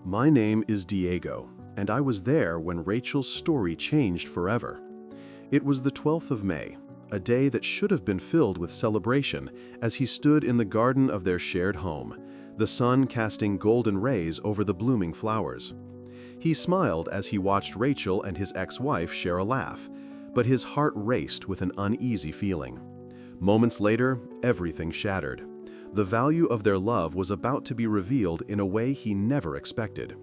My name is Diego, and I was there when Rachel's story changed forever. It was the 12th of May, a day that should have been filled with celebration as he stood in the garden of their shared home, the sun casting golden rays over the blooming flowers. He smiled as he watched Rachel and his ex-wife share a laugh, but his heart raced with an uneasy feeling. Moments later, everything shattered. The value of their love was about to be revealed in a way he never expected.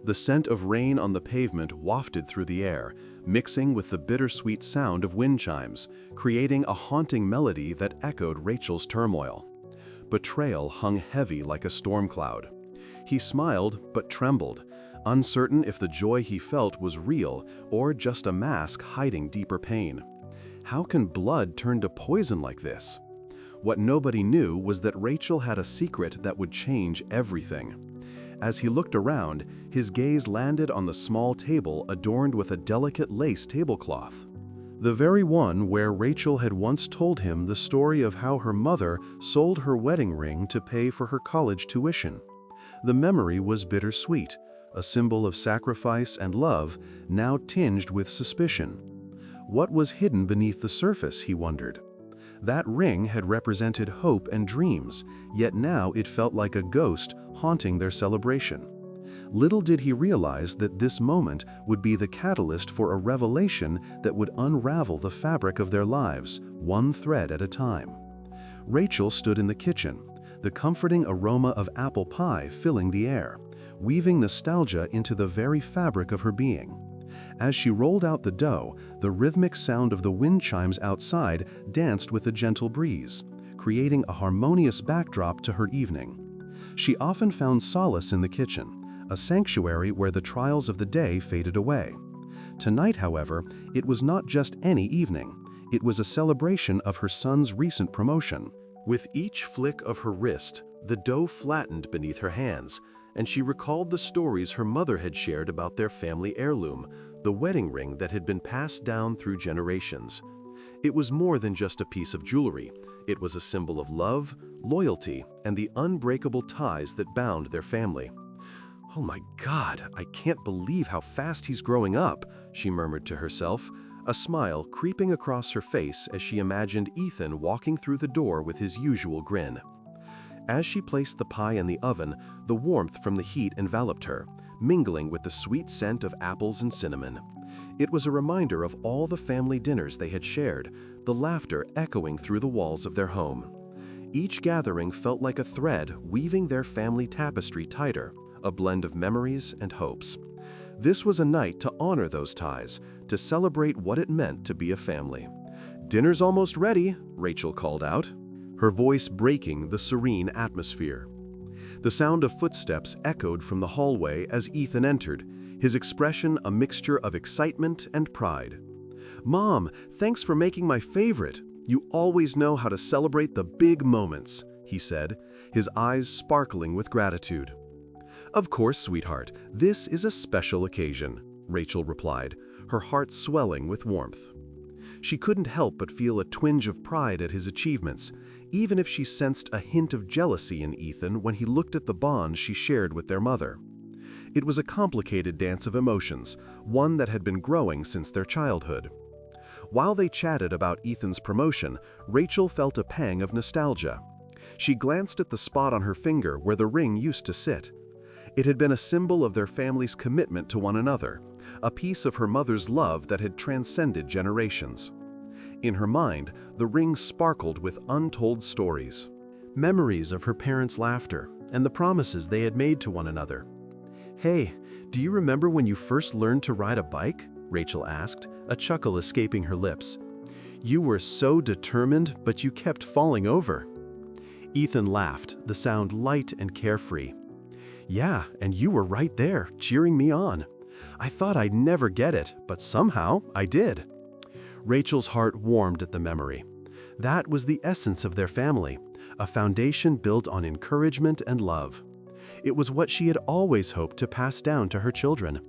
The scent of rain on the pavement wafted through the air, mixing with the bittersweet sound of wind chimes, creating a haunting melody that echoed Rachel's turmoil. Betrayal hung heavy like a storm cloud. He smiled but trembled, uncertain if the joy he felt was real or just a mask hiding deeper pain. How can blood turn to poison like this? What nobody knew was that Rachel had a secret that would change everything. As he looked around, his gaze landed on the small table adorned with a delicate lace tablecloth. The very one where Rachel had once told him the story of how her mother sold her wedding ring to pay for her college tuition. The memory was bittersweet, a symbol of sacrifice and love, now tinged with suspicion. What was hidden beneath the surface, he wondered. That ring had represented hope and dreams, yet now it felt like a ghost haunting their celebration. Little did he realize that this moment would be the catalyst for a revelation that would unravel the fabric of their lives, one thread at a time. Rachel stood in the kitchen, the comforting aroma of apple pie filling the air, weaving nostalgia into the very fabric of her being. As she rolled out the dough, the rhythmic sound of the wind chimes outside danced with a gentle breeze, creating a harmonious backdrop to her evening. She often found solace in the kitchen, a sanctuary where the trials of the day faded away. Tonight, however, it was not just any evening. It was a celebration of her son's recent promotion. With each flick of her wrist, the dough flattened beneath her hands, and she recalled the stories her mother had shared about their family heirloom, the wedding ring that had been passed down through generations. It was more than just a piece of jewelry. It was a symbol of love, loyalty, and the unbreakable ties that bound their family. "Oh my God, I can't believe how fast he's growing up," she murmured to herself, a smile creeping across her face as she imagined Ethan walking through the door with his usual grin. As she placed the pie in the oven, the warmth from the heat enveloped her, mingling with the sweet scent of apples and cinnamon. It was a reminder of all the family dinners they had shared, the laughter echoing through the walls of their home. Each gathering felt like a thread weaving their family tapestry tighter, a blend of memories and hopes. This was a night to honor those ties, to celebrate what it meant to be a family. "Dinner's almost ready," Rachel called out, her voice breaking the serene atmosphere. The sound of footsteps echoed from the hallway as Ethan entered, his expression a mixture of excitement and pride. "Mom, thanks for making my favorite. You always know how to celebrate the big moments," he said, his eyes sparkling with gratitude. "Of course, sweetheart, this is a special occasion," Rachel replied, her heart swelling with warmth. She couldn't help but feel a twinge of pride at his achievements, even if she sensed a hint of jealousy in Ethan when he looked at the bond she shared with their mother. It was a complicated dance of emotions, one that had been growing since their childhood. While they chatted about Ethan's promotion, Rachel felt a pang of nostalgia. She glanced at the spot on her finger where the ring used to sit. It had been a symbol of their family's commitment to one another, a piece of her mother's love that had transcended generations. In her mind, the ring sparkled with untold stories, memories of her parents' laughter and the promises they had made to one another. "Hey, do you remember when you first learned to ride a bike?" Rachel asked, a chuckle escaping her lips. "You were so determined, but you kept falling over." Ethan laughed, the sound light and carefree. "Yeah, and you were right there, cheering me on. I thought I'd never get it, but somehow I did." Rachel's heart warmed at the memory. That was the essence of their family, a foundation built on encouragement and love. It was what she had always hoped to pass down to her children.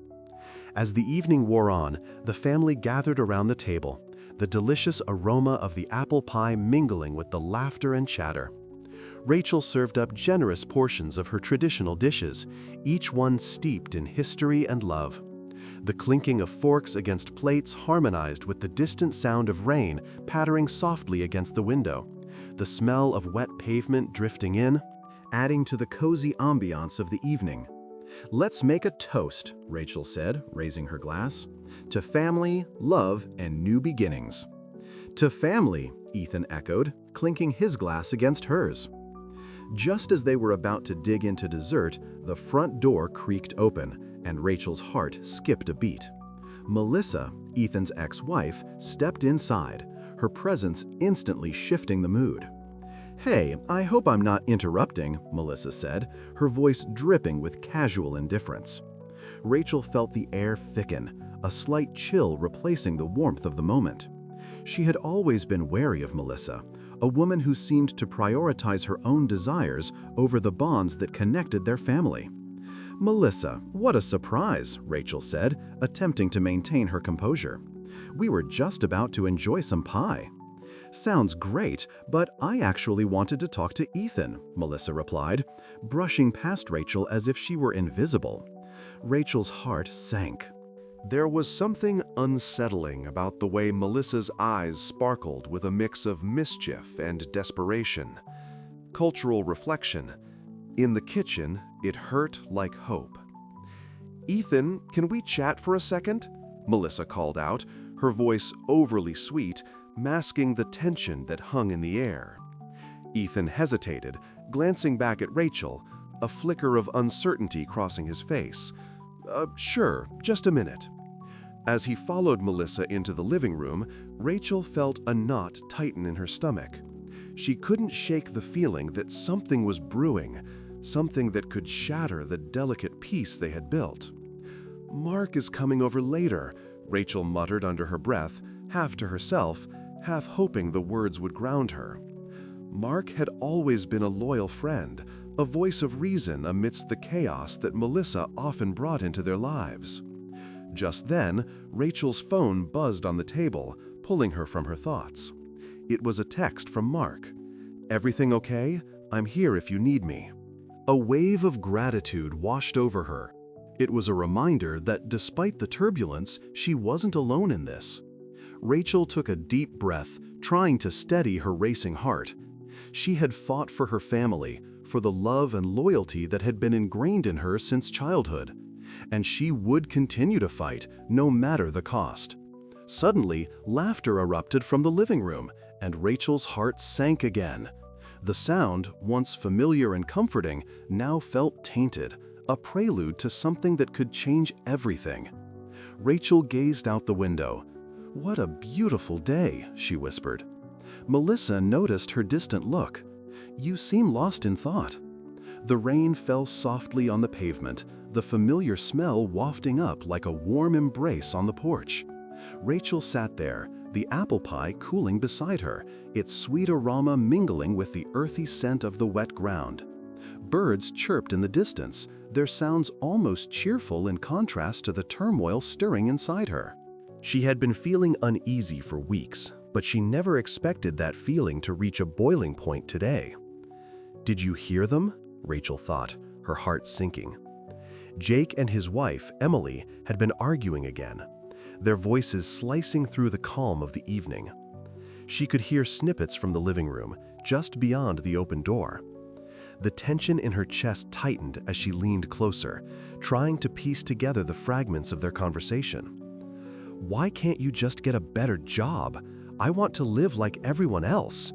As the evening wore on, the family gathered around the table, the delicious aroma of the apple pie mingling with the laughter and chatter. Rachel served up generous portions of her traditional dishes, each one steeped in history and love. The clinking of forks against plates harmonized with the distant sound of rain pattering softly against the window, the smell of wet pavement drifting in, adding to the cozy ambiance of the evening. "Let's make a toast," Rachel said, raising her glass, "to family, love, and new beginnings." "To family," Ethan echoed, clinking his glass against hers. Just as they were about to dig into dessert, the front door creaked open, and Rachel's heart skipped a beat. Melissa, Ethan's ex-wife, stepped inside, her presence instantly shifting the mood. "Hey, I hope I'm not interrupting," Melissa said, her voice dripping with casual indifference. Rachel felt the air thicken, a slight chill replacing the warmth of the moment. She had always been wary of Melissa, a woman who seemed to prioritize her own desires over the bonds that connected their family. "Melissa, what a surprise," Rachel said, attempting to maintain her composure. "We were just about to enjoy some pie." "Sounds great, but I actually wanted to talk to Ethan," Melissa replied, brushing past Rachel as if she were invisible. Rachel's heart sank. There was something unsettling about the way Melissa's eyes sparkled with a mix of mischief and desperation. Cultural reflection. In the kitchen, it hurt like hope. "Ethan, can we chat for a second?" Melissa called out, her voice overly sweet, masking the tension that hung in the air. Ethan hesitated, glancing back at Rachel, a flicker of uncertainty crossing his face. Sure, just a minute." As he followed Melissa into the living room, Rachel felt a knot tighten in her stomach. She couldn't shake the feeling that something was brewing, something that could shatter the delicate peace they had built. "Mark is coming over later," Rachel muttered under her breath, half to herself, half hoping the words would ground her. Mark had always been a loyal friend, a voice of reason amidst the chaos that Melissa often brought into their lives. Just then, Rachel's phone buzzed on the table, pulling her from her thoughts. It was a text from Mark. "Everything okay? I'm here if you need me." A wave of gratitude washed over her. It was a reminder that despite the turbulence, she wasn't alone in this. Rachel took a deep breath, trying to steady her racing heart. She had fought for her family, for the love and loyalty that had been ingrained in her since childhood. And she would continue to fight, no matter the cost. Suddenly, laughter erupted from the living room, and Rachel's heart sank again. The sound, once familiar and comforting, now felt tainted, a prelude to something that could change everything. Rachel gazed out the window. "What a beautiful day," she whispered. Melissa noticed her distant look. "You seem lost in thought." The rain fell softly on the pavement, the familiar smell wafting up like a warm embrace on the porch. Rachel sat there, the apple pie cooling beside her, its sweet aroma mingling with the earthy scent of the wet ground. Birds chirped in the distance, their sounds almost cheerful in contrast to the turmoil stirring inside her. She had been feeling uneasy for weeks, but she never expected that feeling to reach a boiling point today. "Did you hear them?" Rachel thought, her heart sinking. Jake and his wife, Emily, had been arguing again, their voices slicing through the calm of the evening. She could hear snippets from the living room, just beyond the open door. The tension in her chest tightened as she leaned closer, trying to piece together the fragments of their conversation. "Why can't you just get a better job? I want to live like everyone else."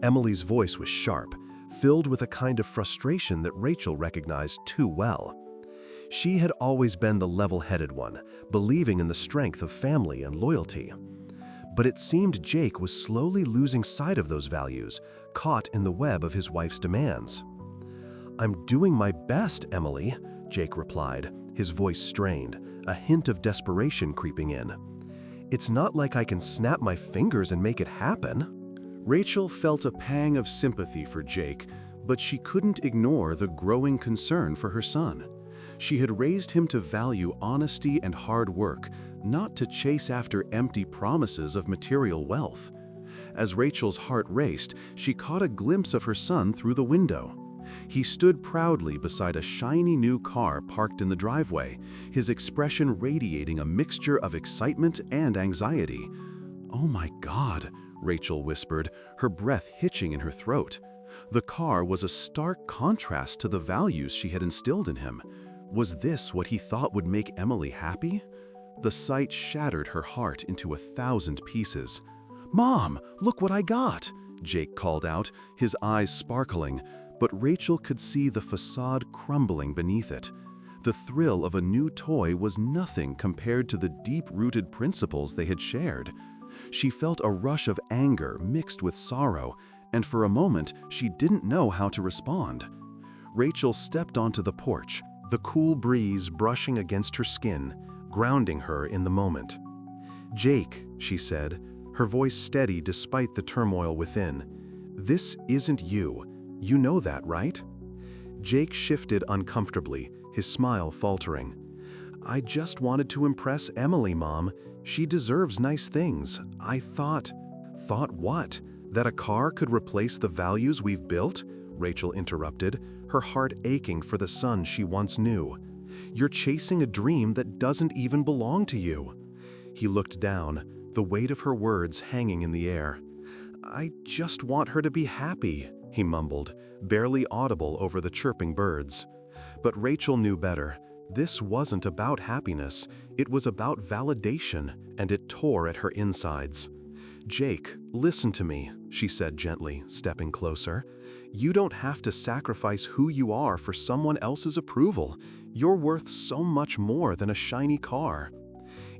Emily's voice was sharp, filled with a kind of frustration that Rachel recognized too well. She had always been the level-headed one, believing in the strength of family and loyalty. But it seemed Jake was slowly losing sight of those values, caught in the web of his wife's demands. "I'm doing my best, Emily," Jake replied, his voice strained, a hint of desperation creeping in. "It's not like I can snap my fingers and make it happen." Rachel felt a pang of sympathy for Jake, but she couldn't ignore the growing concern for her son. She had raised him to value honesty and hard work, not to chase after empty promises of material wealth. As Rachel's heart raced, she caught a glimpse of her son through the window. He stood proudly beside a shiny new car parked in the driveway, his expression radiating a mixture of excitement and anxiety. "Oh my God," Rachel whispered, her breath hitching in her throat. The car was a stark contrast to the values she had instilled in him. Was this what he thought would make Emily happy? The sight shattered her heart into 1,000 pieces. "Mom, look what I got!" Jake called out, his eyes sparkling, but Rachel could see the facade crumbling beneath it. The thrill of a new toy was nothing compared to the deep-rooted principles they had shared. She felt a rush of anger mixed with sorrow, and for a moment she didn't know how to respond. Rachel stepped onto the porch, the cool breeze brushing against her skin, grounding her in the moment. "Jake," she said, her voice steady despite the turmoil within, "this isn't you. You know that, right?" Jake shifted uncomfortably, his smile faltering. "I just wanted to impress Emily, Mom. She deserves nice things. I thought..." "Thought what? That a car could replace the values we've built?" Rachel interrupted, her heart aching for the son she once knew. "You're chasing a dream that doesn't even belong to you." He looked down, the weight of her words hanging in the air. "I just want her to be happy," he mumbled, barely audible over the chirping birds. But Rachel knew better. This wasn't about happiness, it was about validation, and it tore at her insides. "Jake, listen to me," she said gently, stepping closer. "You don't have to sacrifice who you are for someone else's approval. You're worth so much more than a shiny car."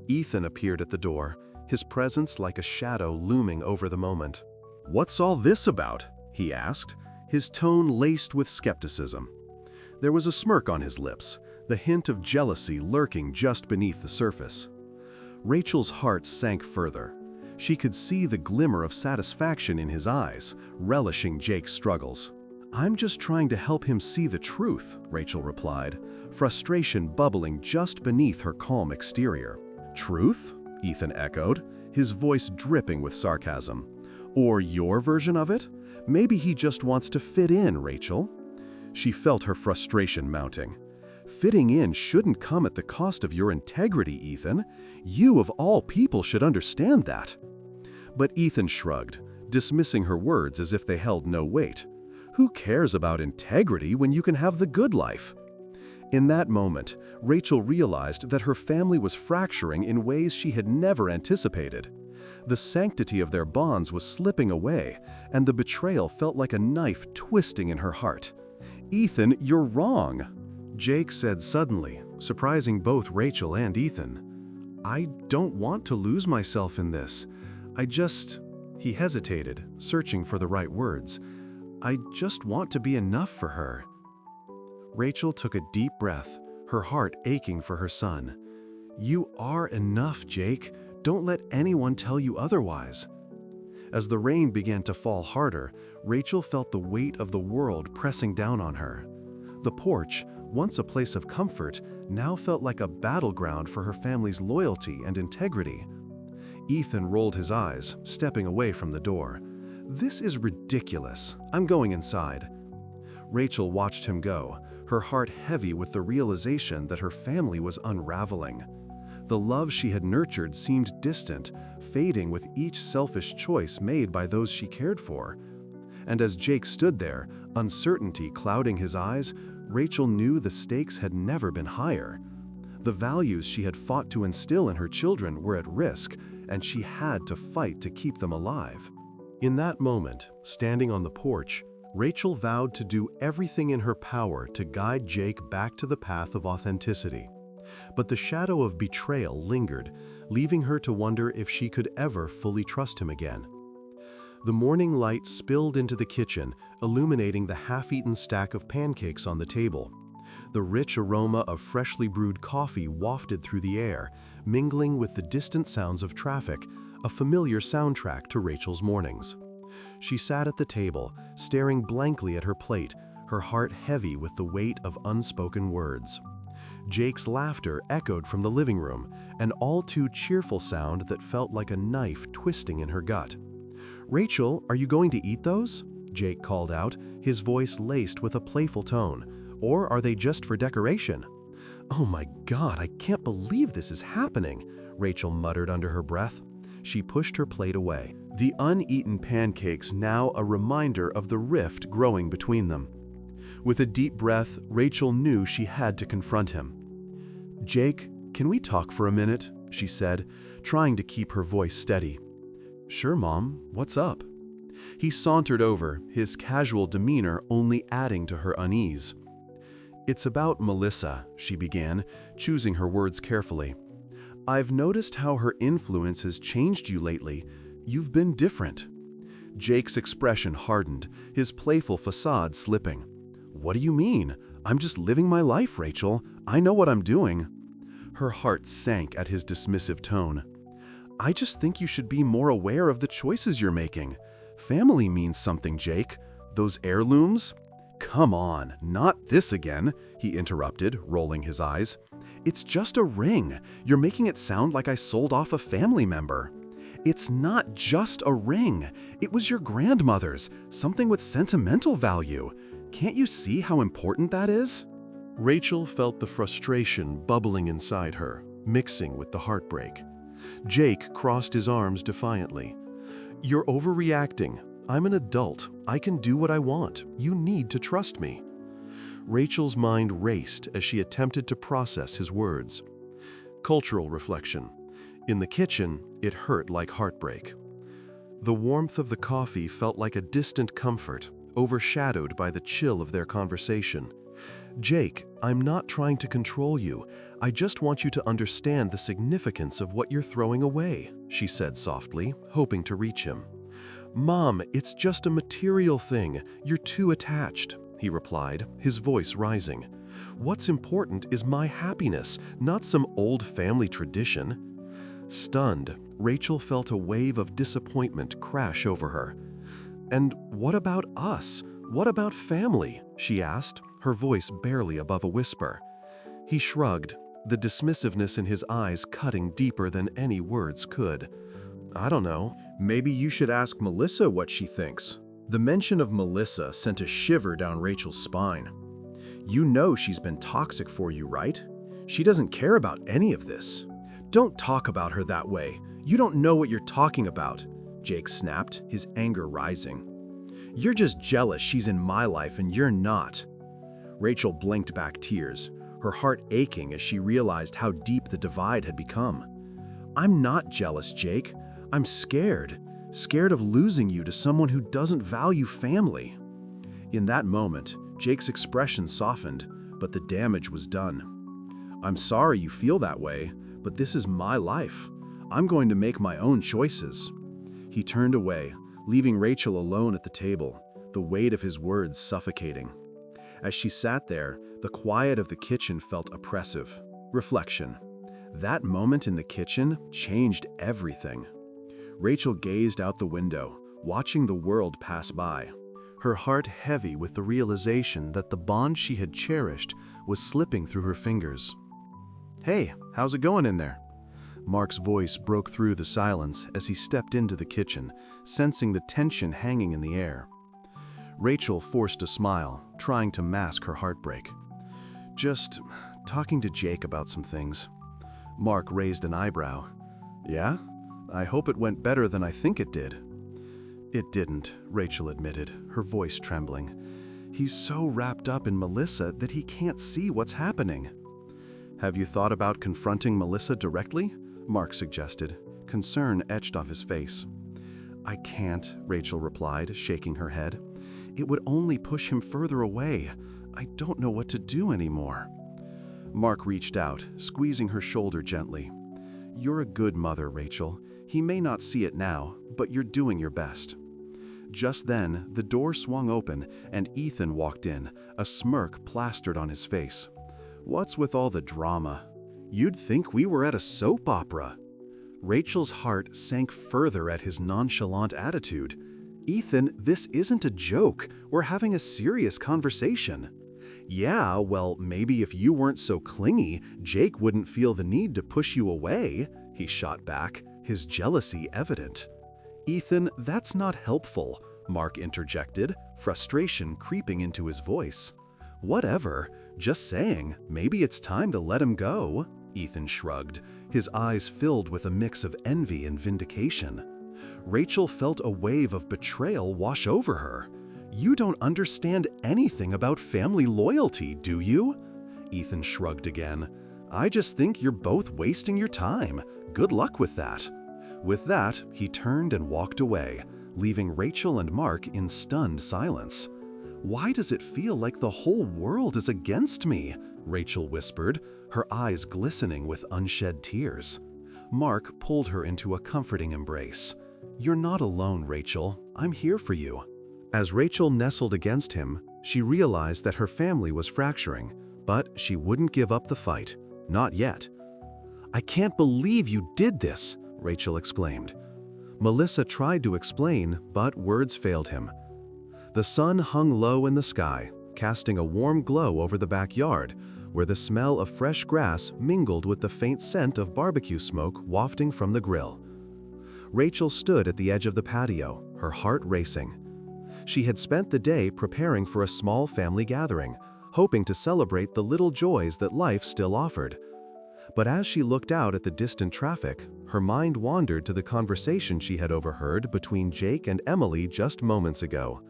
Ethan appeared at the door, his presence like a shadow looming over the moment. "What's all this about?" he asked, his tone laced with skepticism. There was a smirk on his lips, the hint of jealousy lurking just beneath the surface. Rachel's heart sank further. She could see the glimmer of satisfaction in his eyes, relishing Jake's struggles. "I'm just trying to help him see the truth," Rachel replied, frustration bubbling just beneath her calm exterior. "Truth?" Ethan echoed, his voice dripping with sarcasm. "Or your version of it? Maybe he just wants to fit in, Rachel." She felt her frustration mounting. "Fitting in shouldn't come at the cost of your integrity, Ethan. You of all people should understand that." But Ethan shrugged, dismissing her words as if they held no weight. Who cares about integrity when you can have the good life? In that moment, Rachel realized that her family was fracturing in ways she had never anticipated. The sanctity of their bonds was slipping away, and the betrayal felt like a knife twisting in her heart. "Ethan, you're wrong," Jake said suddenly, surprising both Rachel and Ethan. "I don't want to lose myself in this. He hesitated, searching for the right words. "I just want to be enough for her." Rachel took a deep breath, her heart aching for her son. "You are enough, Jake. Don't let anyone tell you otherwise." As the rain began to fall harder, Rachel felt the weight of the world pressing down on her. The porch, once a place of comfort, now felt like a battleground for her family's loyalty and integrity. Ethan rolled his eyes, stepping away from the door. "This is ridiculous. I'm going inside." Rachel watched him go, her heart heavy with the realization that her family was unraveling. The love she had nurtured seemed distant, fading with each selfish choice made by those she cared for. And as Jake stood there, uncertainty clouding his eyes, Rachel knew the stakes had never been higher. The values she had fought to instill in her children were at risk, and she had to fight to keep them alive. In that moment, standing on the porch, Rachel vowed to do everything in her power to guide Jake back to the path of authenticity. But the shadow of betrayal lingered, leaving her to wonder if she could ever fully trust him again. The morning light spilled into the kitchen, illuminating the half-eaten stack of pancakes on the table. The rich aroma of freshly brewed coffee wafted through the air, mingling with the distant sounds of traffic, a familiar soundtrack to Rachel's mornings. She sat at the table, staring blankly at her plate, her heart heavy with the weight of unspoken words. Jake's laughter echoed from the living room, an all-too cheerful sound that felt like a knife twisting in her gut. "Rachel, are you going to eat those?" Jake called out, his voice laced with a playful tone. "Or are they just for decoration?" "Oh my God, I can't believe this is happening," Rachel muttered under her breath. She pushed her plate away, the uneaten pancakes now a reminder of the rift growing between them. With a deep breath, Rachel knew she had to confront him. "Jake, can we talk for a minute?" she said, trying to keep her voice steady. "Sure, Mom. What's up?" He sauntered over, his casual demeanor only adding to her unease. "It's about Melissa," she began, choosing her words carefully. "I've noticed how her influence has changed you lately. You've been different." Jake's expression hardened, his playful facade slipping. "What do you mean? I'm just living my life, Rachel. I know what I'm doing." Her heart sank at his dismissive tone. "I just think you should be more aware of the choices you're making. Family means something, Jake. Those heirlooms—" "Come on, not this again," he interrupted, rolling his eyes. "It's just a ring. You're making it sound like I sold off a family member." "It's not just a ring. It was your grandmother's, something with sentimental value. Can't you see how important that is?" Rachel felt the frustration bubbling inside her, mixing with the heartbreak. Jake crossed his arms defiantly. "You're overreacting. I'm an adult. I can do what I want. You need to trust me." Rachel's mind raced as she attempted to process his words. Cultural reflection. In the kitchen, it hurt like heartbreak. The warmth of the coffee felt like a distant comfort, overshadowed by the chill of their conversation. "Jake, I'm not trying to control you. I just want you to understand the significance of what you're throwing away," she said softly, hoping to reach him. "Mom, it's just a material thing. You're too attached," he replied, his voice rising. "What's important is my happiness, not some old family tradition." Stunned, Rachel felt a wave of disappointment crash over her. "And what about us? What about family?" she asked, her voice barely above a whisper. He shrugged, the dismissiveness in his eyes cutting deeper than any words could. "I don't know. Maybe you should ask Melissa what she thinks." The mention of Melissa sent a shiver down Rachel's spine. "You know she's been toxic for you, right? She doesn't care about any of this." "Don't talk about her that way. You don't know what you're talking about," Jake snapped, his anger rising. "You're just jealous she's in my life and you're not." Rachel blinked back tears, her heart aching as she realized how deep the divide had become. "I'm not jealous, Jake. I'm scared of losing you to someone who doesn't value family." In that moment, Jake's expression softened, but the damage was done. "I'm sorry you feel that way, but this is my life. I'm going to make my own choices." He turned away, leaving Rachel alone at the table, the weight of his words suffocating. As she sat there, the quiet of the kitchen felt oppressive. Reflection. That moment in the kitchen changed everything. Rachel gazed out the window, watching the world pass by, her heart heavy with the realization that the bond she had cherished was slipping through her fingers. "Hey, how's it going in there?" Mark's voice broke through the silence as he stepped into the kitchen, sensing the tension hanging in the air. Rachel forced a smile, trying to mask her heartbreak. "Just talking to Jake about some things." Mark raised an eyebrow. "Yeah? I hope it went better than I think it did." "It didn't," Rachel admitted, her voice trembling. "He's so wrapped up in Melissa that he can't see what's happening." "Have you thought about confronting Melissa directly?" Mark suggested, concern etched off his face. "I can't," Rachel replied, shaking her head. "It would only push him further away. I don't know what to do anymore." Mark reached out, squeezing her shoulder gently. "You're a good mother, Rachel. He may not see it now, but you're doing your best." Just then, the door swung open and Ethan walked in, a smirk plastered on his face. "What's with all the drama? You'd think we were at a soap opera." Rachel's heart sank further at his nonchalant attitude. "Ethan, this isn't a joke. We're having a serious conversation." "Yeah, well, maybe if you weren't so clingy, Jake wouldn't feel the need to push you away," he shot back, his jealousy evident. Ethan, that's not helpful, Mark interjected, frustration creeping into his voice. Whatever, just saying, maybe it's time to let him go, Ethan shrugged, his eyes filled with a mix of envy and vindication. Rachel felt a wave of betrayal wash over her. You don't understand anything about family loyalty, do you? Ethan shrugged again. I just think you're both wasting your time. Good luck with that. With that, he turned and walked away, leaving Rachel and Mark in stunned silence. Why does it feel like the whole world is against me? Rachel whispered, her eyes glistening with unshed tears. Mark pulled her into a comforting embrace. You're not alone, Rachel. I'm here for you. As Rachel nestled against him, she realized that her family was fracturing, but she wouldn't give up the fight. Not yet. I can't believe you did this, Rachel exclaimed. Melissa tried to explain, but words failed him. The sun hung low in the sky, casting a warm glow over the backyard, where the smell of fresh grass mingled with the faint scent of barbecue smoke wafting from the grill. Rachel stood at the edge of the patio, her heart racing. She had spent the day preparing for a small family gathering, hoping to celebrate the little joys that life still offered. But as she looked out at the distant traffic, her mind wandered to the conversation she had overheard between Jake and Emily just moments ago.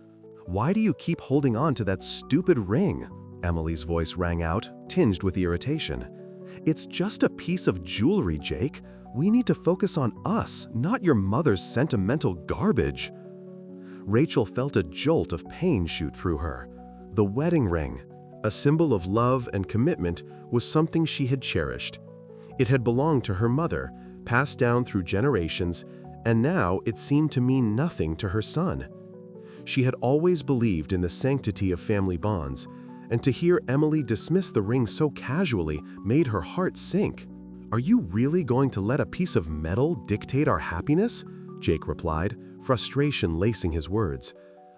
Why do you keep holding on to that stupid ring? Emily's voice rang out, tinged with irritation. It's just a piece of jewelry, Jake. We need to focus on us, not your mother's sentimental garbage. Rachel felt a jolt of pain shoot through her. The wedding ring, a symbol of love and commitment, was something she had cherished. It had belonged to her mother, passed down through generations, and now it seemed to mean nothing to her son. She had always believed in the sanctity of family bonds, and to hear Emily dismiss the ring so casually made her heart sink. Are you really going to let a piece of metal dictate our happiness? Jake replied, frustration lacing his words.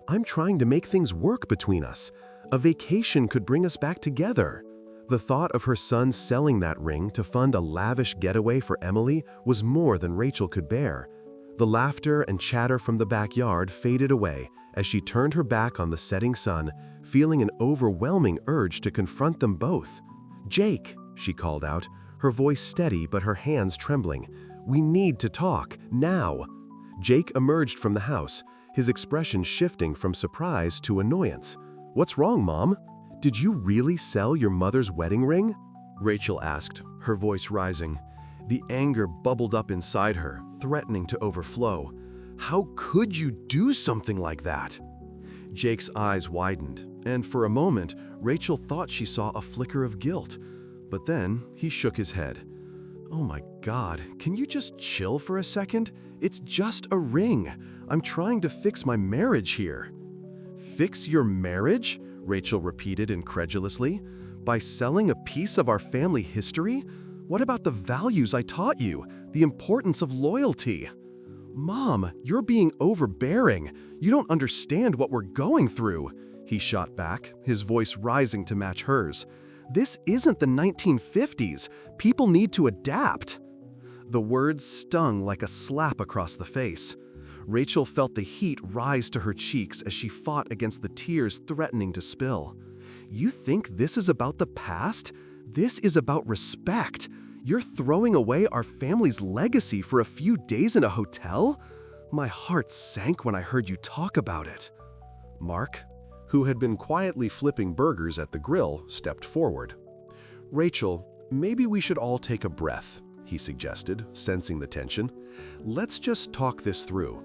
I'm trying to make things work between us. A vacation could bring us back together. The thought of her son selling that ring to fund a lavish getaway for Emily was more than Rachel could bear. The laughter and chatter from the backyard faded away as she turned her back on the setting sun, feeling an overwhelming urge to confront them both. Jake, she called out, her voice steady but her hands trembling. We need to talk, now. Jake emerged from the house, his expression shifting from surprise to annoyance. What's wrong, Mom? Did you really sell your mother's wedding ring? Rachel asked, her voice rising. The anger bubbled up inside her, threatening to overflow. How could you do something like that? Jake's eyes widened, and for a moment, Rachel thought she saw a flicker of guilt. But then he shook his head. Oh my God, can you just chill for a second? It's just a ring. I'm trying to fix my marriage here. Fix your marriage? Rachel repeated incredulously. By selling a piece of our family history? What about the values I taught you? The importance of loyalty? Mom, you're being overbearing. You don't understand what we're going through, he shot back, his voice rising to match hers. This isn't the 1950s. People need to adapt. The words stung like a slap across the face. Rachel felt the heat rise to her cheeks as she fought against the tears threatening to spill. You think this is about the past? This is about respect. You're throwing away our family's legacy for a few days in a hotel? My heart sank when I heard you talk about it. Mark, who had been quietly flipping burgers at the grill, stepped forward. Rachel, maybe we should all take a breath, he suggested, sensing the tension. Let's just talk this through.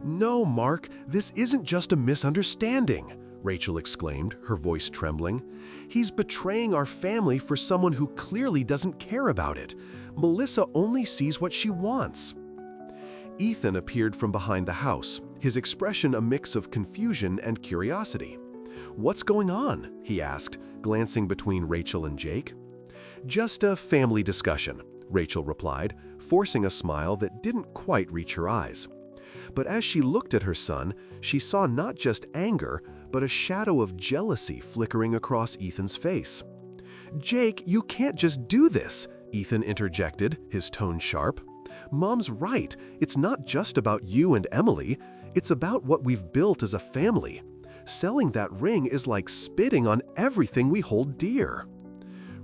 No, Mark, this isn't just a misunderstanding, Rachel exclaimed, her voice trembling. He's betraying our family for someone who clearly doesn't care about it. Melissa only sees what she wants. Ethan appeared from behind the house, his expression a mix of confusion and curiosity. What's going on? He asked, glancing between Rachel and Jake. Just a family discussion, Rachel replied, forcing a smile that didn't quite reach her eyes. But as she looked at her son, she saw not just anger, but a shadow of jealousy flickering across Ethan's face. Jake, you can't just do this, Ethan interjected, his tone sharp. "Mom's right. It's not just about you and Emily. It's about what we've built as a family. Selling that ring is like spitting on everything we hold dear."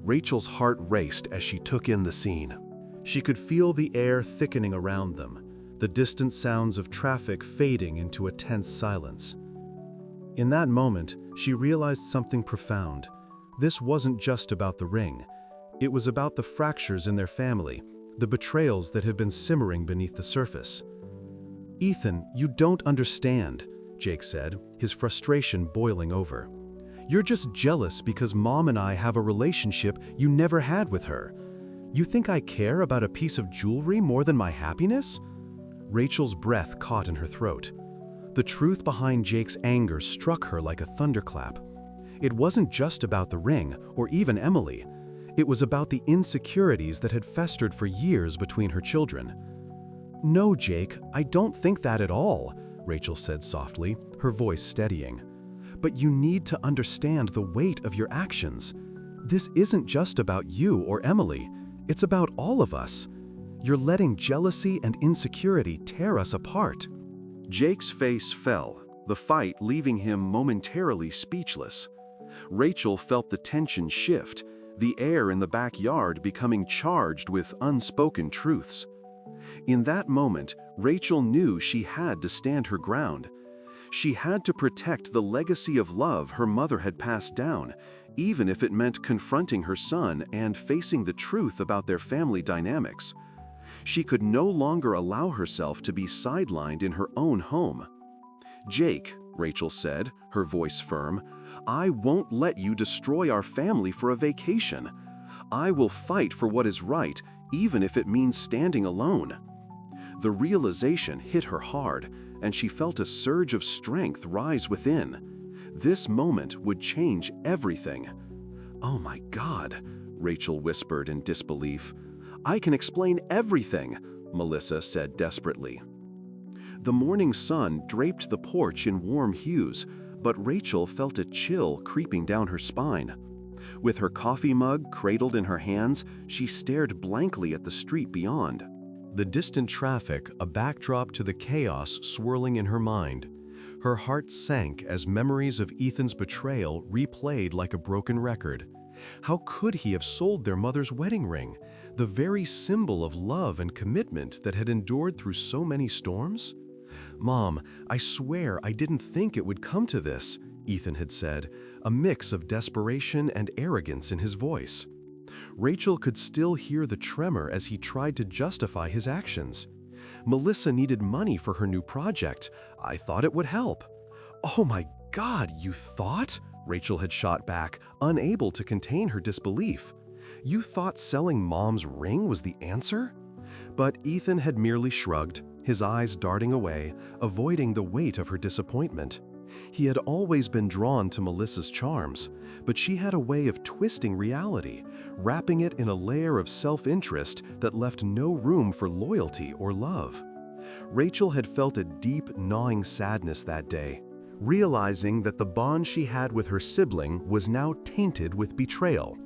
Rachel's heart raced as she took in the scene. She could feel the air thickening around them, the distant sounds of traffic fading into a tense silence. In that moment, she realized something profound. This wasn't just about the ring. It was about the fractures in their family, the betrayals that had been simmering beneath the surface. "Ethan, you don't understand," Jake said, his frustration boiling over. "You're just jealous because Mom and I have a relationship you never had with her. You think I care about a piece of jewelry more than my happiness?" Rachel's breath caught in her throat. The truth behind Jake's anger struck her like a thunderclap. It wasn't just about the ring, or even Emily. It was about the insecurities that had festered for years between her children. "No, Jake, I don't think that at all," Rachel said softly, her voice steadying. "But you need to understand the weight of your actions. This isn't just about you or Emily. It's about all of us. You're letting jealousy and insecurity tear us apart." Jake's face fell, the fight leaving him momentarily speechless. Rachel felt the tension shift, the air in the backyard becoming charged with unspoken truths. In that moment, Rachel knew she had to stand her ground. She had to protect the legacy of love her mother had passed down, even if it meant confronting her son and facing the truth about their family dynamics. She could no longer allow herself to be sidelined in her own home. "Jake," Rachel said, her voice firm, "I won't let you destroy our family for a vacation. I will fight for what is right, even if it means standing alone." The realization hit her hard, and she felt a surge of strength rise within. This moment would change everything. "Oh my God," Rachel whispered in disbelief. "I can explain everything," Melissa said desperately. The morning sun draped the porch in warm hues, but Rachel felt a chill creeping down her spine. With her coffee mug cradled in her hands, she stared blankly at the street beyond. The distant traffic, a backdrop to the chaos swirling in her mind. Her heart sank as memories of Ethan's betrayal replayed like a broken record. How could he have sold their mother's wedding ring, the very symbol of love and commitment that had endured through so many storms? "Mom, I swear I didn't think it would come to this," Ethan had said, a mix of desperation and arrogance in his voice. Rachel could still hear the tremor as he tried to justify his actions. "Melissa needed money for her new project. I thought it would help." "Oh my God, you thought?" Rachel had shot back, unable to contain her disbelief. "You thought selling Mom's ring was the answer?" But Ethan had merely shrugged, his eyes darting away, avoiding the weight of her disappointment. He had always been drawn to Melissa's charms, but she had a way of twisting reality, wrapping it in a layer of self-interest that left no room for loyalty or love. Rachel had felt a deep, gnawing sadness that day, realizing that the bond she had with her sibling was now tainted with betrayal.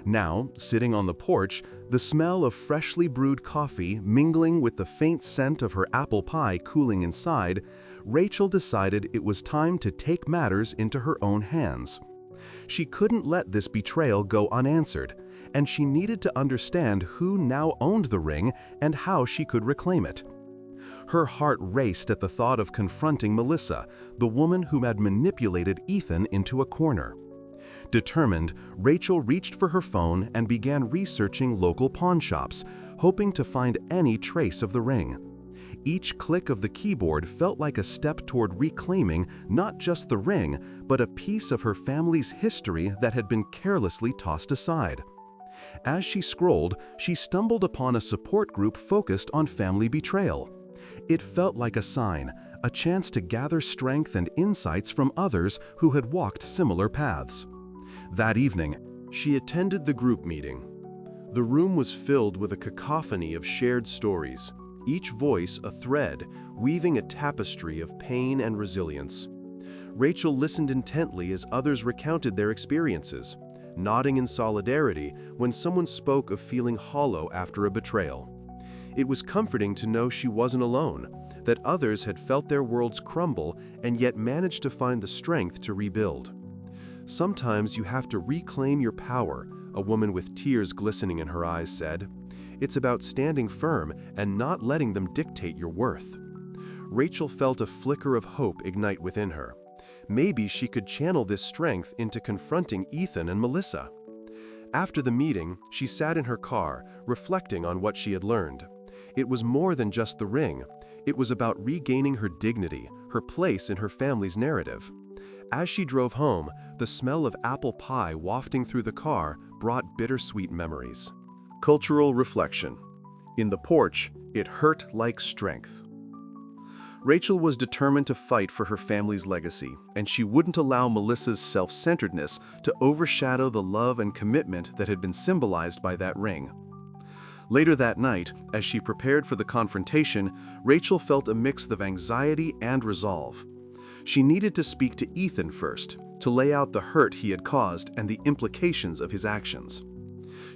Now, sitting on the porch, the smell of freshly brewed coffee mingling with the faint scent of her apple pie cooling inside, Rachel decided it was time to take matters into her own hands. She couldn't let this betrayal go unanswered, and she needed to understand who now owned the ring and how she could reclaim it. Her heart raced at the thought of confronting Melissa, the woman who had manipulated Ethan into a corner. Determined, Rachel reached for her phone and began researching local pawn shops, hoping to find any trace of the ring. Each click of the keyboard felt like a step toward reclaiming not just the ring, but a piece of her family's history that had been carelessly tossed aside. As she scrolled, she stumbled upon a support group focused on family betrayal. It felt like a sign, a chance to gather strength and insights from others who had walked similar paths. That evening, she attended the group meeting. The room was filled with a cacophony of shared stories, each voice a thread, weaving a tapestry of pain and resilience. Rachel listened intently as others recounted their experiences, nodding in solidarity when someone spoke of feeling hollow after a betrayal. It was comforting to know she wasn't alone, that others had felt their worlds crumble and yet managed to find the strength to rebuild. "Sometimes you have to reclaim your power," a woman with tears glistening in her eyes said. "It's about standing firm and not letting them dictate your worth." Rachel felt a flicker of hope ignite within her. Maybe she could channel this strength into confronting Ethan and Melissa. After the meeting, she sat in her car, reflecting on what she had learned. It was more than just the ring. It was about regaining her dignity, her place in her family's narrative. As she drove home, the smell of apple pie wafting through the car brought bittersweet memories. Cultural reflection. In the porch, it hurt like strength. Rachel was determined to fight for her family's legacy, and she wouldn't allow Melissa's self-centeredness to overshadow the love and commitment that had been symbolized by that ring. Later that night, as she prepared for the confrontation, Rachel felt a mix of anxiety and resolve. She needed to speak to Ethan first, to lay out the hurt he had caused and the implications of his actions.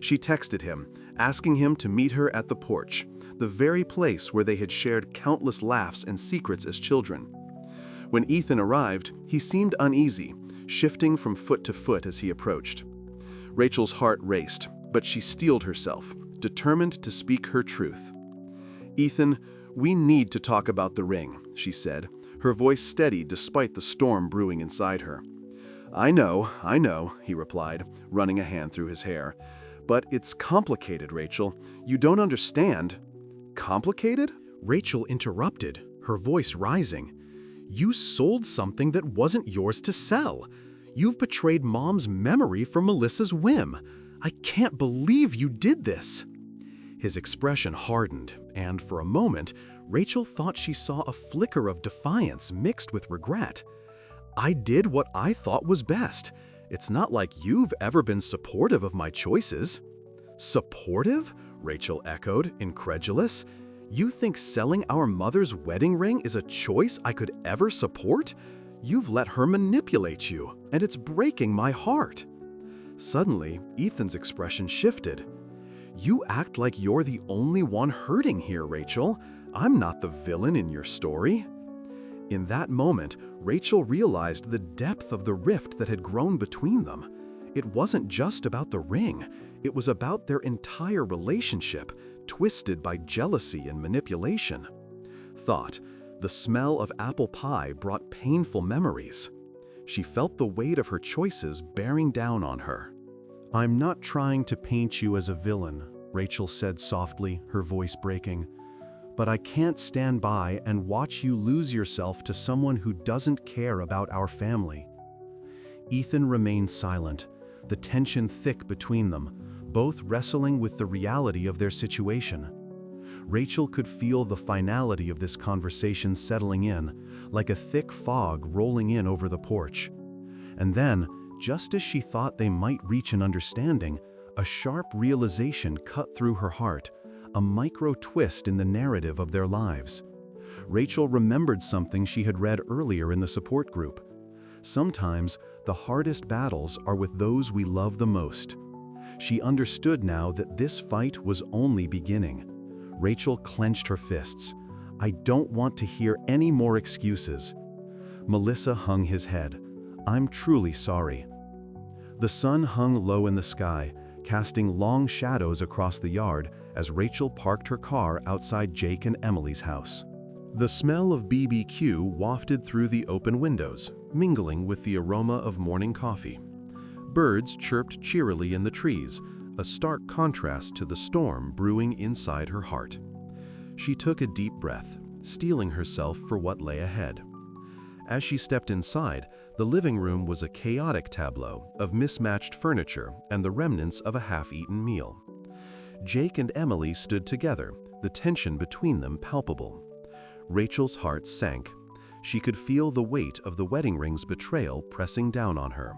She texted him, asking him to meet her at the porch, the very place where they had shared countless laughs and secrets as children. When Ethan arrived, he seemed uneasy, shifting from foot to foot as he approached. Rachel's heart raced, but she steeled herself, determined to speak her truth. "Ethan, we need to talk about the ring," she said, her voice steady despite the storm brewing inside her. I know," he replied, running a hand through his hair. "But it's complicated, Rachel. You don't understand." "Complicated?" Rachel interrupted, her voice rising. "You sold something that wasn't yours to sell. You've betrayed Mom's memory for Melissa's whim. I can't believe you did this." His expression hardened, and for a moment, Rachel thought she saw a flicker of defiance mixed with regret. "I did what I thought was best. It's not like you've ever been supportive of my choices." "Supportive?" Rachel echoed, incredulous. "You think selling our mother's wedding ring is a choice I could ever support? You've let her manipulate you, and it's breaking my heart." Suddenly, Ethan's expression shifted. "You act like you're the only one hurting here, Rachel. I'm not the villain in your story." In that moment, Rachel realized the depth of the rift that had grown between them. It wasn't just about the ring, it was about their entire relationship, twisted by jealousy and manipulation. Thought, the smell of apple pie brought painful memories. She felt the weight of her choices bearing down on her. "I'm not trying to paint you as a villain," Rachel said softly, her voice breaking. "But I can't stand by and watch you lose yourself to someone who doesn't care about our family." Ethan remained silent, the tension thick between them, both wrestling with the reality of their situation. Rachel could feel the finality of this conversation settling in, like a thick fog rolling in over the porch. And then, just as she thought they might reach an understanding, a sharp realization cut through her heart, a micro twist in the narrative of their lives. Rachel remembered something she had read earlier in the support group. Sometimes, the hardest battles are with those we love the most. She understood now that this fight was only beginning. Rachel clenched her fists. "I don't want to hear any more excuses." Melissa hung his head. "I'm truly sorry." The sun hung low in the sky, casting long shadows across the yard as Rachel parked her car outside Jake and Emily's house. The smell of BBQ wafted through the open windows, mingling with the aroma of morning coffee. Birds chirped cheerily in the trees, a stark contrast to the storm brewing inside her heart. She took a deep breath, steeling herself for what lay ahead. As she stepped inside, the living room was a chaotic tableau of mismatched furniture and the remnants of a half-eaten meal. Jake and Emily stood together, the tension between them palpable. Rachel's heart sank. She could feel the weight of the wedding ring's betrayal pressing down on her.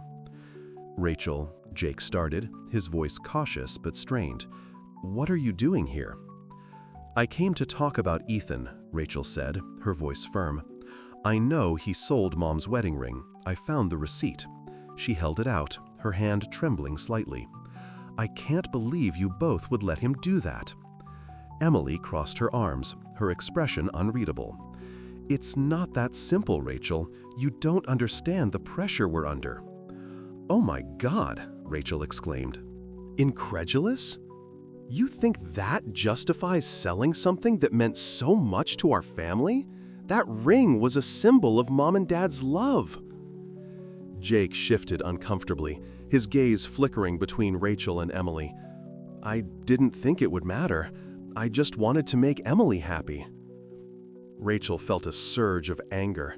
"Rachel," Jake started, his voice cautious but strained, "what are you doing here?" "I came to talk about Ethan," Rachel said, her voice firm. "I know he sold Mom's wedding ring. I found the receipt." She held it out, her hand trembling slightly. "I can't believe you both would let him do that." Emily crossed her arms, her expression unreadable. "It's not that simple, Rachel. You don't understand the pressure we're under." "Oh my God," Rachel exclaimed. "Incredulous? You think that justifies selling something that meant so much to our family? That ring was a symbol of Mom and Dad's love." Jake shifted uncomfortably, his gaze flickering between Rachel and Emily. "I didn't think it would matter. I just wanted to make Emily happy." Rachel felt a surge of anger.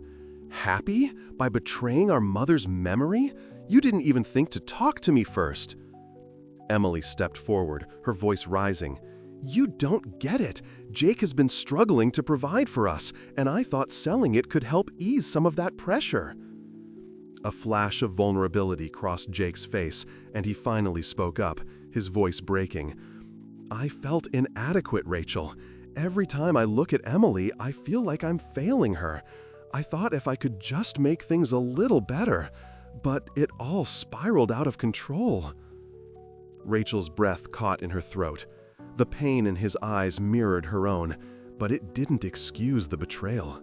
"Happy? By betraying our mother's memory? You didn't even think to talk to me first." Emily stepped forward, her voice rising. "You don't get it. Jake has been struggling to provide for us, and I thought selling it could help ease some of that pressure." A flash of vulnerability crossed Jake's face, and he finally spoke up, his voice breaking. "I felt inadequate, Rachel. Every time I look at Emily, I feel like I'm failing her. I thought if I could just make things a little better, but it all spiraled out of control." Rachel's breath caught in her throat. The pain in his eyes mirrored her own, but it didn't excuse the betrayal.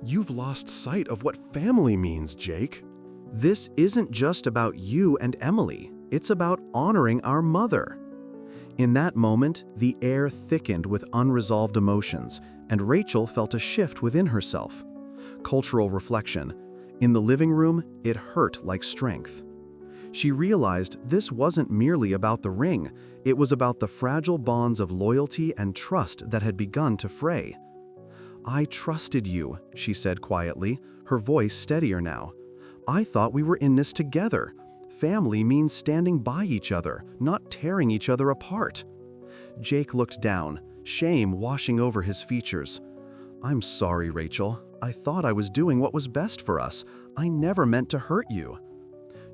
"You've lost sight of what family means, Jake." "This isn't just about you and Emily. It's about honoring our mother." In that moment, the air thickened with unresolved emotions, and Rachel felt a shift within herself. Cultural reflection. In the living room, it hurt like strength. She realized this wasn't merely about the ring, it was about the fragile bonds of loyalty and trust that had begun to fray. "I trusted you," she said quietly, her voice steadier now. "I thought we were in this together. Family means standing by each other, not tearing each other apart." Jake looked down, shame washing over his features. "I'm sorry, Rachel. I thought I was doing what was best for us. I never meant to hurt you."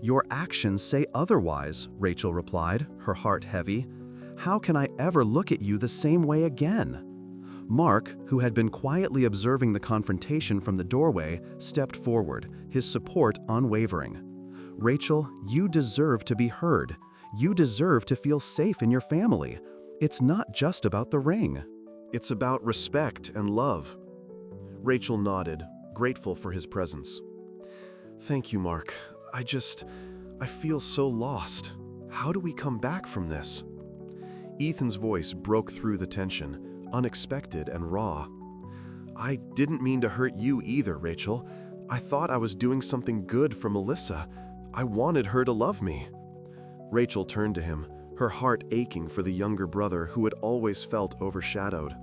"Your actions say otherwise," Rachel replied, her heart heavy. "How can I ever look at you the same way again?" Mark, who had been quietly observing the confrontation from the doorway, stepped forward, his support unwavering. "Rachel, you deserve to be heard. You deserve to feel safe in your family. It's not just about the ring. It's about respect and love." Rachel nodded, grateful for his presence. "Thank you, Mark. I feel so lost. How do we come back from this?" Ethan's voice broke through the tension, unexpected and raw. "I didn't mean to hurt you either, Rachel. I thought I was doing something good for Melissa. I wanted her to love me." Rachel turned to him, her heart aching for the younger brother who had always felt overshadowed.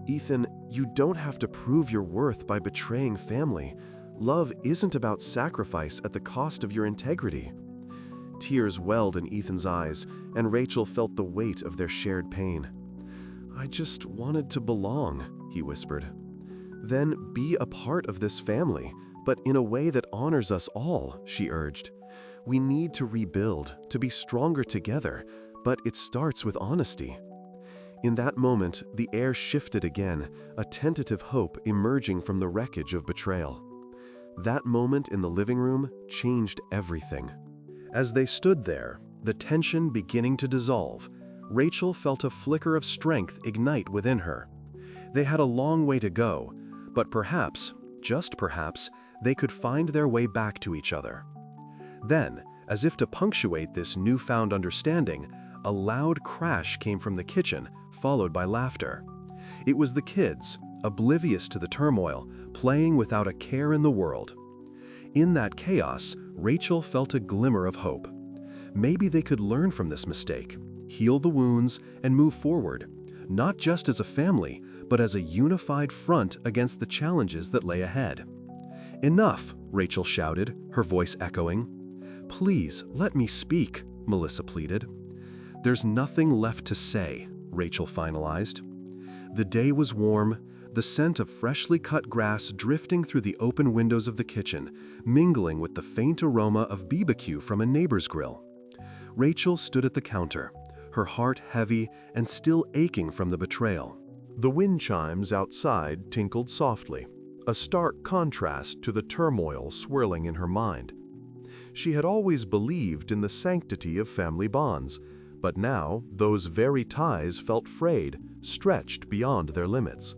"Ethan, you don't have to prove your worth by betraying family. Love isn't about sacrifice at the cost of your integrity." Tears welled in Ethan's eyes, and Rachel felt the weight of their shared pain. "I just wanted to belong," he whispered. "Then be a part of this family, but in a way that honors us all," she urged. "We need to rebuild, to be stronger together, but it starts with honesty." In that moment, the air shifted again, a tentative hope emerging from the wreckage of betrayal. That moment in the living room changed everything. As they stood there, the tension beginning to dissolve, Rachel felt a flicker of strength ignite within her. They had a long way to go, but perhaps, just perhaps, they could find their way back to each other. Then, as if to punctuate this newfound understanding, a loud crash came from the kitchen, followed by laughter. It was the kids, oblivious to the turmoil, playing without a care in the world. In that chaos, Rachel felt a glimmer of hope. Maybe they could learn from this mistake, heal the wounds, and move forward, not just as a family, but as a unified front against the challenges that lay ahead. "Enough," Rachel shouted, her voice echoing. "Please, let me speak," Melissa pleaded. "There's nothing left to say," Rachel finalized. The day was warm, the scent of freshly cut grass drifting through the open windows of the kitchen, mingling with the faint aroma of BBQ from a neighbor's grill. Rachel stood at the counter, her heart heavy and still aching from the betrayal. The wind chimes outside tinkled softly, a stark contrast to the turmoil swirling in her mind. She had always believed in the sanctity of family bonds, but now those very ties felt frayed, stretched beyond their limits.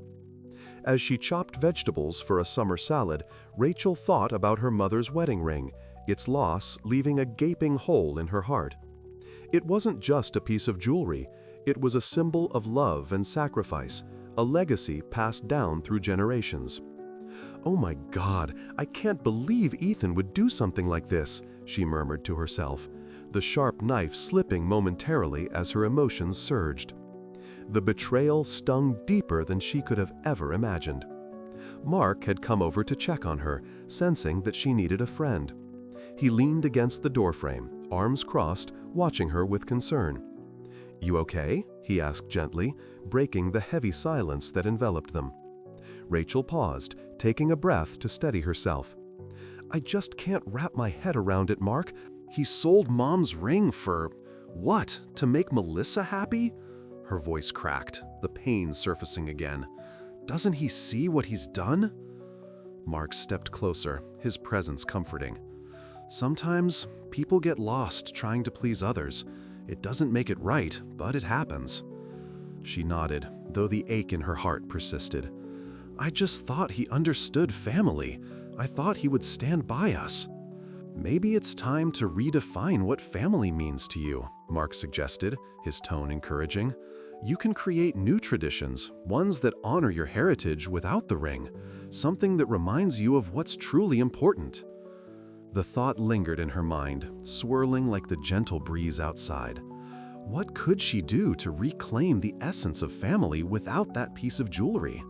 As she chopped vegetables for a summer salad, Rachel thought about her mother's wedding ring, its loss leaving a gaping hole in her heart. It wasn't just a piece of jewelry, it was a symbol of love and sacrifice, a legacy passed down through generations. "Oh my God, I can't believe Ethan would do something like this," she murmured to herself, the sharp knife slipping momentarily as her emotions surged. The betrayal stung deeper than she could have ever imagined. Mark had come over to check on her, sensing that she needed a friend. He leaned against the doorframe, arms crossed, watching her with concern. "You okay?" he asked gently, breaking the heavy silence that enveloped them. Rachel paused, taking a breath to steady herself. "I just can't wrap my head around it, Mark. He sold Mom's ring for what? To make Melissa happy?" Her voice cracked, the pain surfacing again. "Doesn't he see what he's done?" Mark stepped closer, his presence comforting. "Sometimes people get lost trying to please others. It doesn't make it right, but it happens." She nodded, though the ache in her heart persisted. "I just thought he understood family. I thought he would stand by us." "Maybe it's time to redefine what family means to you," Mark suggested, his tone encouraging. "You can create new traditions, ones that honor your heritage without the ring, something that reminds you of what's truly important." The thought lingered in her mind, swirling like the gentle breeze outside. What could she do to reclaim the essence of family without that piece of jewelry?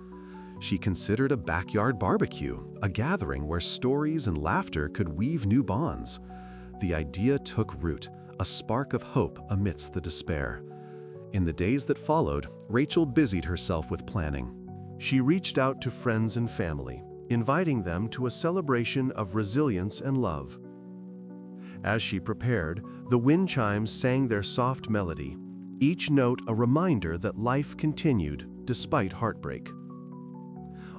She considered a backyard barbecue, a gathering where stories and laughter could weave new bonds. The idea took root, a spark of hope amidst the despair. In the days that followed, Rachel busied herself with planning. She reached out to friends and family, inviting them to a celebration of resilience and love. As she prepared, the wind chimes sang their soft melody, each note a reminder that life continued despite heartbreak.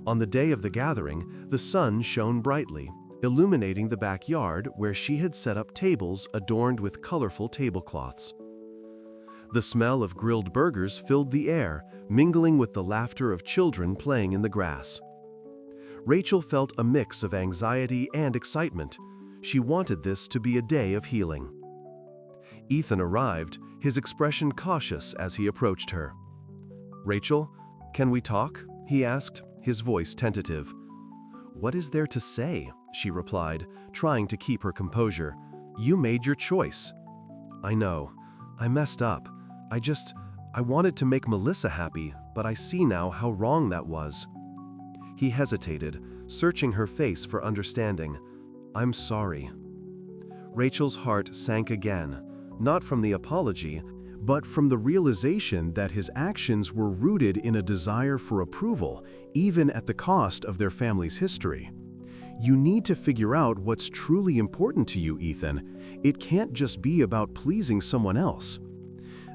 On the day of the gathering, the sun shone brightly, illuminating the backyard where she had set up tables adorned with colorful tablecloths. The smell of grilled burgers filled the air, mingling with the laughter of children playing in the grass. Rachel felt a mix of anxiety and excitement. She wanted this to be a day of healing. Ethan arrived, his expression cautious as he approached her. "Rachel, can we talk?" he asked, his voice tentative. "What is there to say?" she replied, trying to keep her composure. "You made your choice." "I know. I messed up. I wanted to make Melissa happy, but I see now how wrong that was." He hesitated, searching her face for understanding. "I'm sorry." Rachel's heart sank again, not from the apology, but from the realization that his actions were rooted in a desire for approval, even at the cost of their family's history. "You need to figure out what's truly important to you, Ethan. It can't just be about pleasing someone else."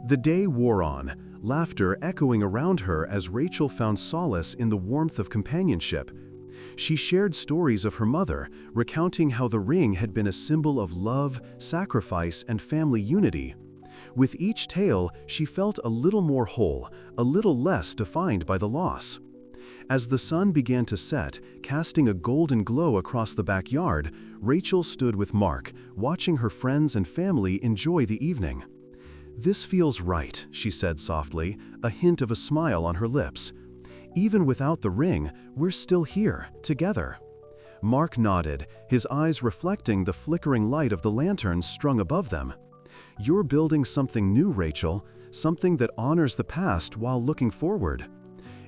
The day wore on, laughter echoing around her as Rachel found solace in the warmth of companionship. She shared stories of her mother, recounting how the ring had been a symbol of love, sacrifice, and family unity. With each tale, she felt a little more whole, a little less defined by the loss. As the sun began to set, casting a golden glow across the backyard, Rachel stood with Mark, watching her friends and family enjoy the evening. "This feels right," she said softly, a hint of a smile on her lips. "Even without the ring, we're still here, together." Mark nodded, his eyes reflecting the flickering light of the lanterns strung above them. "You're building something new, Rachel, something that honors the past while looking forward."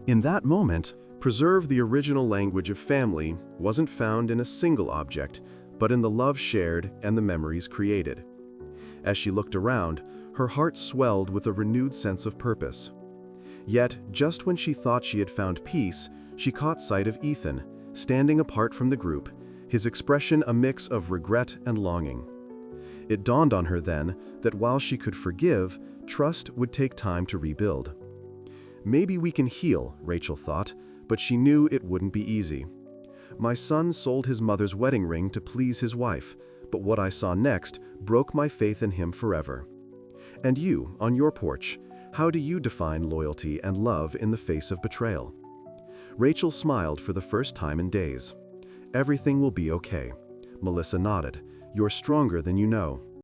In that moment, preserve the original language of family wasn't found in a single object, but in the love shared and the memories created. As she looked around, her heart swelled with a renewed sense of purpose. Yet, just when she thought she had found peace, she caught sight of Ethan, standing apart from the group, his expression a mix of regret and longing. It dawned on her then that while she could forgive, trust would take time to rebuild. Maybe we can heal, Rachel thought, but she knew it wouldn't be easy. My son sold his mother's wedding ring to please his wife, but what I saw next broke my faith in him forever. And you, on your porch, How do you define loyalty and love in the face of betrayal? Rachel smiled for the first time in days. Everything will be okay. Melissa nodded. You're stronger than you know.